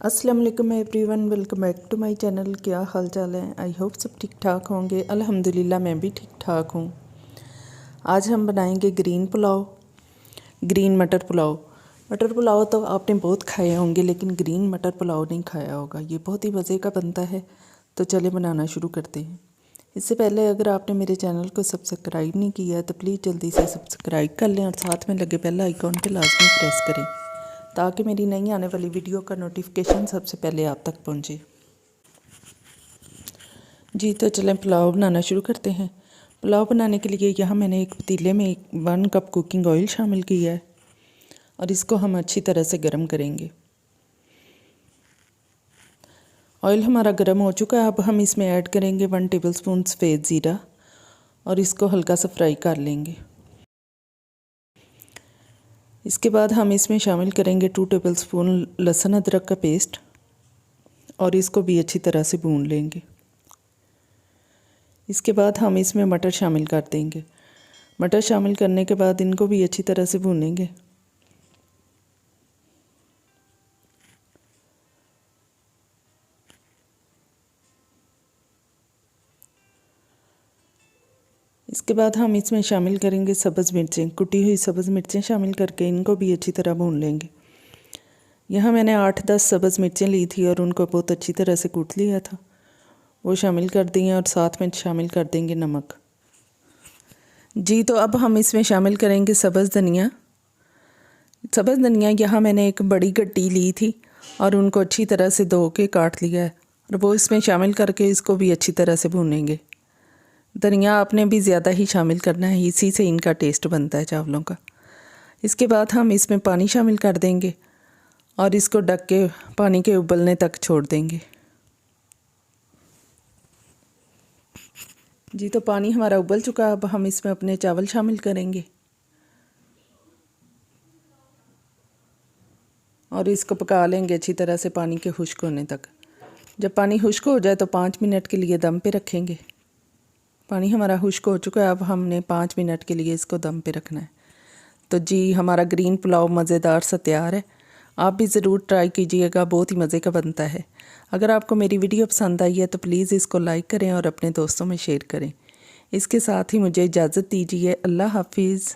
अस्सलाम वालेकुम everyone, welcome back to my channel. क्या हाल चाल है? आई होप सब ठीक ठाक होंगे। अल्हम्दुलिल्लाह मैं भी ठीक ठाक हूँ। आज हम बनाएंगे ग्रीन पुलाव, ग्रीन मटर पुलाव। मटर पुलाव तो आपने बहुत खाए होंगे, लेकिन ग्रीन मटर पुलाव नहीं खाया होगा। ये बहुत ही मज़े का बनता है। तो चले बनाना शुरू करते हैं। इससे पहले अगर आपने मेरे चैनल को सब्सक्राइब नहीं किया है तो प्लीज़ जल्दी से सब्सक्राइब कर लें और साथ में लगे बेल आइकॉन पे लाजमी प्रेस करें, ताकि मेरी नई आने वाली वीडियो का नोटिफिकेशन सबसे पहले आप तक पहुंचे। जी तो चलें पुलाव बनाना शुरू करते हैं। पुलाव बनाने के लिए यहाँ मैंने एक पतीले में 1 कप कुकिंग ऑयल शामिल किया है और इसको हम अच्छी तरह से गर्म करेंगे। ऑयल हमारा गर्म हो चुका है। अब हम इसमें ऐड करेंगे 1 टेबलस्पून सफ़ेद ज़ीरा और इसको हल्का सा फ्राई कर लेंगे। इसके बाद हम इसमें शामिल करेंगे 2 टेबलस्पून लहसुन अदरक का पेस्ट और इसको भी अच्छी तरह से भून लेंगे। इसके बाद हम इसमें मटर शामिल कर देंगे। मटर शामिल करने के बाद इनको भी अच्छी तरह से भूनेंगे। इसके बाद हम इसमें शामिल करेंगे सब्ज़ मिर्चें, कुटी हुई सब्ज़ मिर्चें शामिल करके इनको भी अच्छी तरह भून लेंगे। यहाँ मैंने 8-10 सब्ज़ मिर्चें ली थी और उनको बहुत अच्छी तरह से कूट लिया था, वो शामिल कर दिए और साथ में शामिल कर देंगे नमक। जी तो अब हम इसमें शामिल करेंगे सब्ज़ धनिया। सब्ज़ धनिया यहाँ मैंने एक बड़ी गड्डी ली थी और उनको अच्छी तरह से धो के काट लिया है और वो इसमें शामिल करके इसको भी अच्छी तरह से भूनेंगे। धनिया आपने भी ज़्यादा ही शामिल करना है, इसी से इनका टेस्ट बनता है चावलों का। इसके बाद हम इसमें पानी शामिल कर देंगे और इसको ढक के पानी के उबलने तक छोड़ देंगे। जी तो पानी हमारा उबल चुका है। अब हम इसमें अपने चावल शामिल करेंगे और इसको पका लेंगे अच्छी तरह से पानी के खुश्क होने तक। जब पानी खुश्क हो जाए तो 5 मिनट के लिए दम पे रखेंगे। पानी हमारा खुश्क हो चुका है। अब हमने 5 मिनट के लिए इसको दम पे रखना है। तो जी हमारा ग्रीन पुलाव मज़ेदार सा तैयार है। आप भी ज़रूर ट्राई कीजिएगा, बहुत ही मज़े का बनता है। अगर आपको मेरी वीडियो पसंद आई है तो प्लीज़ इसको लाइक करें और अपने दोस्तों में शेयर करें। इसके साथ ही मुझे इजाज़त दीजिए। अल्लाह हाफिज़।